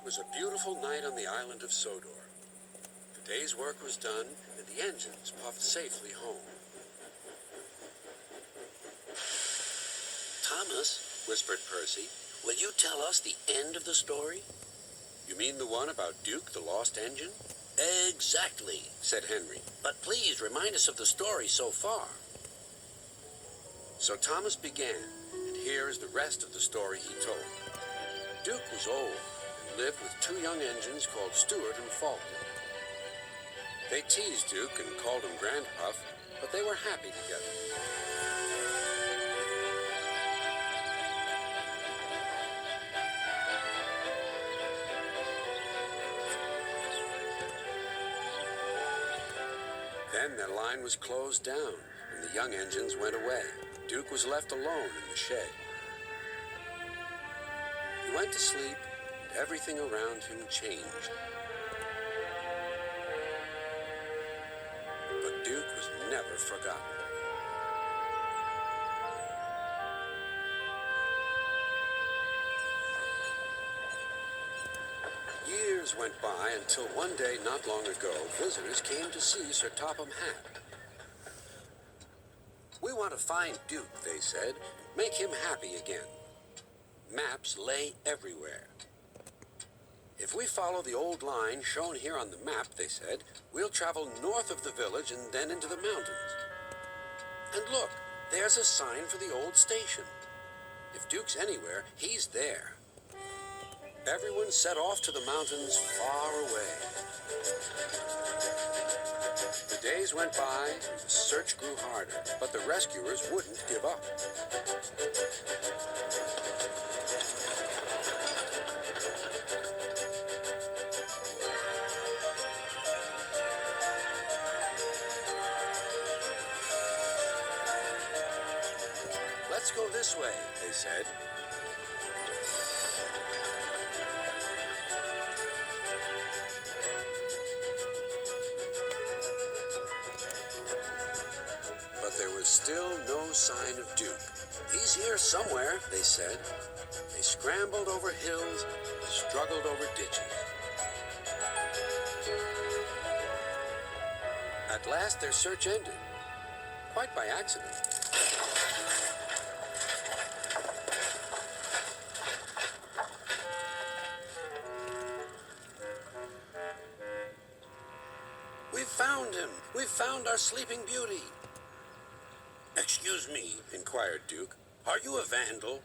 It was a beautiful night on the island of Sodor. The day's work was done, and the engines puffed safely home. Thomas, whispered Percy, will you tell us the end of the story? You mean the one about Duke, the lost engine? Exactly, said Henry. But please remind us of the story so far. So Thomas began, and here is the rest of the story he told. Duke was old and lived with two young engines called Stuart and Falcon. They teased Duke and called him Grandpuff, but they were happy together. Then their line was closed down, and the young engines went away. Duke was left alone in the shed. He went to sleep, and everything around him changed. But Duke was never forgotten. Years went by until one day not long ago, visitors came to see Sir Topham Hatt. We want to find Duke, they said, make him happy again. Maps lay everywhere. If we follow the old line shown here on the map, they said, we'll travel north of the village and then into the mountains. And look, there's a sign for the old station. If Duke's anywhere, he's there. Everyone set off to the mountains far away. The days went by, and the search grew harder, but the rescuers wouldn't give up. Let's go this way, they said. There was still no sign of Duke. He's here somewhere, they said. They scrambled over hills, struggled over ditches. At last, their search ended, quite by accident. We've found him! We've found our sleeping beauty! Excuse me, inquired Duke. Are you a vandal?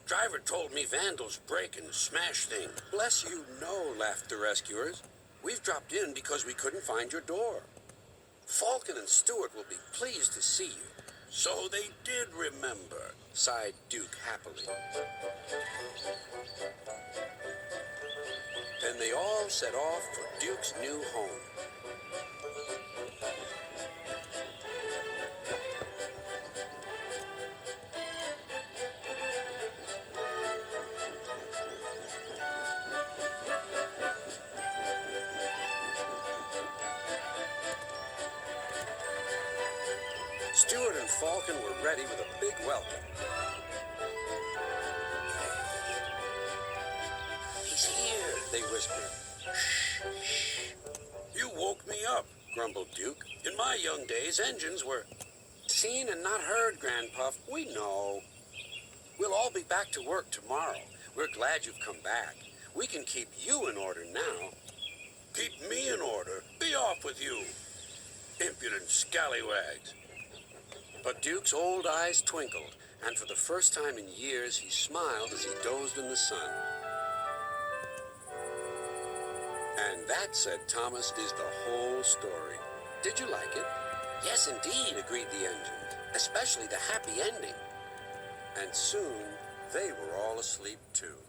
Driver told me vandals break and smash things. Bless you, no, laughed the rescuers. We've dropped in because we couldn't find your door. Falcon and Stuart will be pleased to see you. So they did remember, sighed Duke happily. Then they all set off for Duke's new home. Stuart and Falcon were ready with a big welcome. He's here, they whispered. Shh, shh. You woke me up, grumbled Duke. In my young days, engines were seen and not heard, Grandpuff. We know. We'll all be back to work tomorrow. We're glad you've come back. We can keep you in order now. Keep me in order? Be off with you, impudent scallywags. But Duke's old eyes twinkled, and for the first time in years, he smiled as he dozed in the sun. And that, said Thomas, is the whole story. Did you like it? Yes, indeed, agreed the engine, especially the happy ending. And soon, they were all asleep, too.